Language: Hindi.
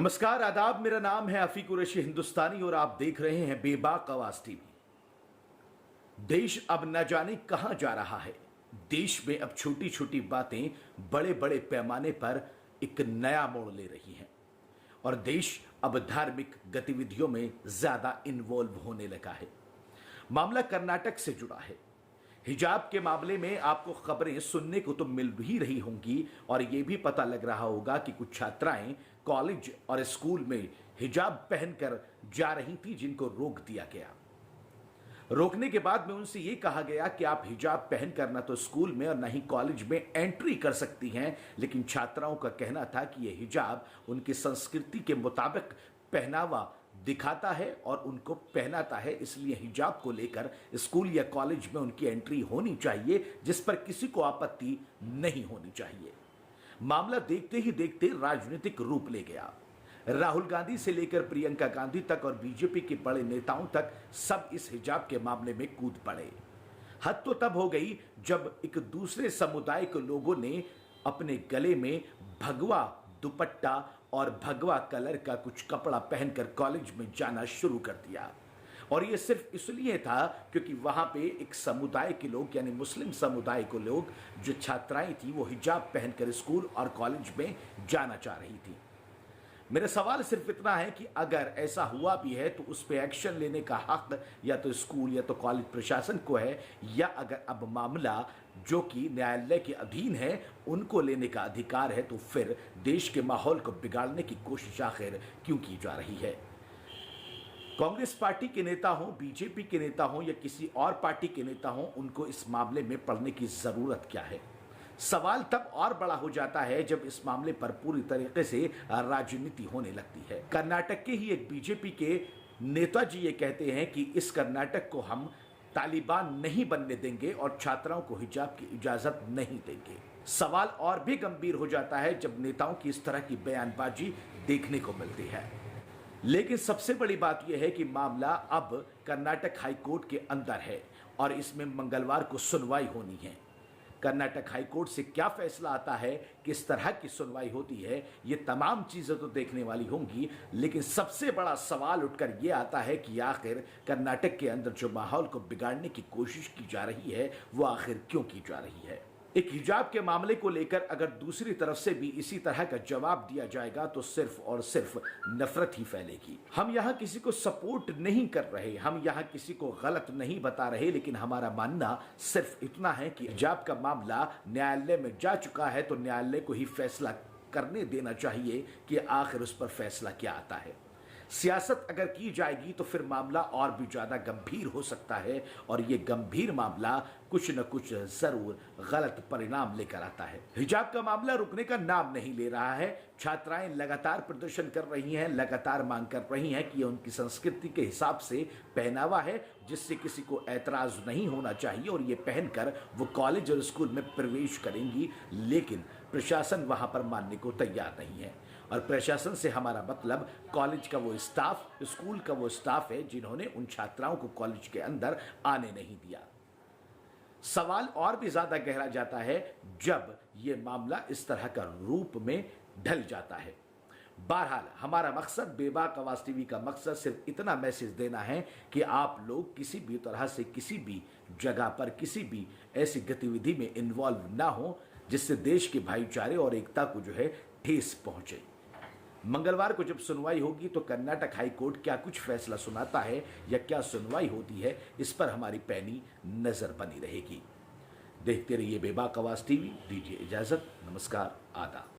नमस्कार, आदाब। मेरा नाम है अफी कुरैशी हिंदुस्तानी और आप देख रहे हैं बेबाक आवाज टीवी। देश अब न जाने कहां जा रहा है। देश में अब छोटी छोटी बातें बड़े बड़े पैमाने पर एक नया मोड़ ले रही हैं और देश अब धार्मिक गतिविधियों में ज्यादा इन्वॉल्व होने लगा है। मामला कर्नाटक से जुड़ा है। हिजाब के मामले में आपको खबरें सुनने को तो मिल ही रही होंगी और यह भी पता लग रहा होगा कि कुछ छात्राएं कॉलेज और स्कूल में हिजाब पहनकर जा रही थी, जिनको रोक दिया गया। रोकने के बाद में उनसे यह कहा गया कि आप हिजाब पहनकर न तो स्कूल में और न ही कॉलेज में एंट्री कर सकती हैं, लेकिन छात्राओं का कहना था कि यह हिजाब उनकी संस्कृति के मुताबिक पहनावा दिखाता है और उनको पहनाता है, इसलिए हिजाब को लेकर स्कूल या कॉलेज में उनकी एंट्री होनी चाहिए, जिस पर किसी को आपत्ति नहीं होनी चाहिए। मामला देखते ही देखते राजनीतिक रूप ले गया। राहुल गांधी से लेकर प्रियंका गांधी तक और बीजेपी के बड़े नेताओं तक सब इस हिजाब के मामले में कूद पड़े। हद तो तब हो गई जब एक दूसरे समुदाय के लोगों ने अपने गले में भगवा दुपट्टा और भगवा कलर का कुछ कपड़ा पहनकर कॉलेज में जाना शुरू कर दिया। और यह सिर्फ इसलिए था क्योंकि वहां पे एक समुदाय के लोग यानी मुस्लिम समुदाय के लोग जो छात्राएं थी वो हिजाब पहनकर स्कूल और कॉलेज में जाना चाह रही थी। मेरा सवाल सिर्फ इतना है कि अगर ऐसा हुआ भी है तो उस पर एक्शन लेने का हक या तो स्कूल या तो कॉलेज प्रशासन को है, या अगर अब मामला जो कि न्यायालय के अधीन है उनको लेने का अधिकार है, तो फिर देश के माहौल को बिगाड़ने की कोशिश आखिर क्यों की जा रही है। कांग्रेस पार्टी के नेता हों, बीजेपी के नेता हों या किसी और पार्टी के नेता हों, उनको इस मामले में पड़ने की जरूरत क्या है। सवाल तब और बड़ा हो जाता है जब इस मामले पर पूरी तरीके से राजनीति होने लगती है। कर्नाटक के ही एक बीजेपी के नेता जी ये कहते हैं कि इस कर्नाटक को हम तालिबान नहीं बनने देंगे और छात्राओं को हिजाब की इजाजत नहीं देंगे। सवाल और भी गंभीर हो जाता है जब नेताओं की इस तरह की बयानबाजी देखने को मिलती है। लेकिन सबसे बड़ी बात यह है कि मामला अब कर्नाटक हाईकोर्ट के अंदर है और इसमें मंगलवार को सुनवाई होनी है। कर्नाटक हाईकोर्ट से क्या फैसला आता है, किस तरह की सुनवाई होती है, ये तमाम चीजें तो देखने वाली होंगी, लेकिन सबसे बड़ा सवाल उठकर ये आता है कि आखिर कर्नाटक के अंदर जो माहौल को बिगाड़ने की कोशिश की जा रही है वो आखिर क्यों की जा रही है। एक हिजाब के मामले को लेकर अगर दूसरी तरफ से भी इसी तरह का जवाब दिया जाएगा तो सिर्फ और सिर्फ नफरत ही फैलेगी। हम यहाँ किसी को सपोर्ट नहीं कर रहे, हम यहाँ किसी को गलत नहीं बता रहे, लेकिन हमारा मानना सिर्फ इतना है कि हिजाब का मामला न्यायालय में जा चुका है तो न्यायालय को ही फैसला करने देना चाहिए कि आखिर उस पर फैसला क्या आता है। सियासत अगर की जाएगी तो फिर मामला और भी ज्यादा गंभीर हो सकता है और ये गंभीर मामला कुछ न कुछ जरूर गलत परिणाम लेकर आता है। हिजाब का मामला रुकने का नाम नहीं ले रहा है। छात्राएं लगातार प्रदर्शन कर रही हैं, लगातार मांग कर रही हैं कि ये उनकी संस्कृति के हिसाब से पहनावा है जिससे किसी को ऐतराज नहीं होना चाहिए और ये पहनकर वो कॉलेज और स्कूल में प्रवेश करेंगी, लेकिन प्रशासन वहां पर मानने को तैयार नहीं है। और प्रशासन से हमारा मतलब कॉलेज का वो स्टाफ, स्कूल का वो स्टाफ है जिन्होंने उन छात्राओं को कॉलेज के अंदर आने नहीं दिया। सवाल और भी ज्यादा गहरा जाता है जब ये मामला इस तरह का रूप में ढल जाता है। बहरहाल हमारा मकसद, बेबाक आवाज टीवी का मकसद सिर्फ इतना मैसेज देना है कि आप लोग किसी भी तरह से किसी भी जगह पर किसी भी ऐसी गतिविधि में इन्वॉल्व ना हो जिससे देश के भाईचारे और एकता को जो है ठेस पहुंचे। मंगलवार को जब सुनवाई होगी तो कर्नाटक हाईकोर्ट क्या कुछ फैसला सुनाता है या क्या सुनवाई होती है, इस पर हमारी पैनी नजर बनी रहेगी। देखते रहिए बेबाक आवाज टीवी। दीजिए इजाजत। नमस्कार, आदाब।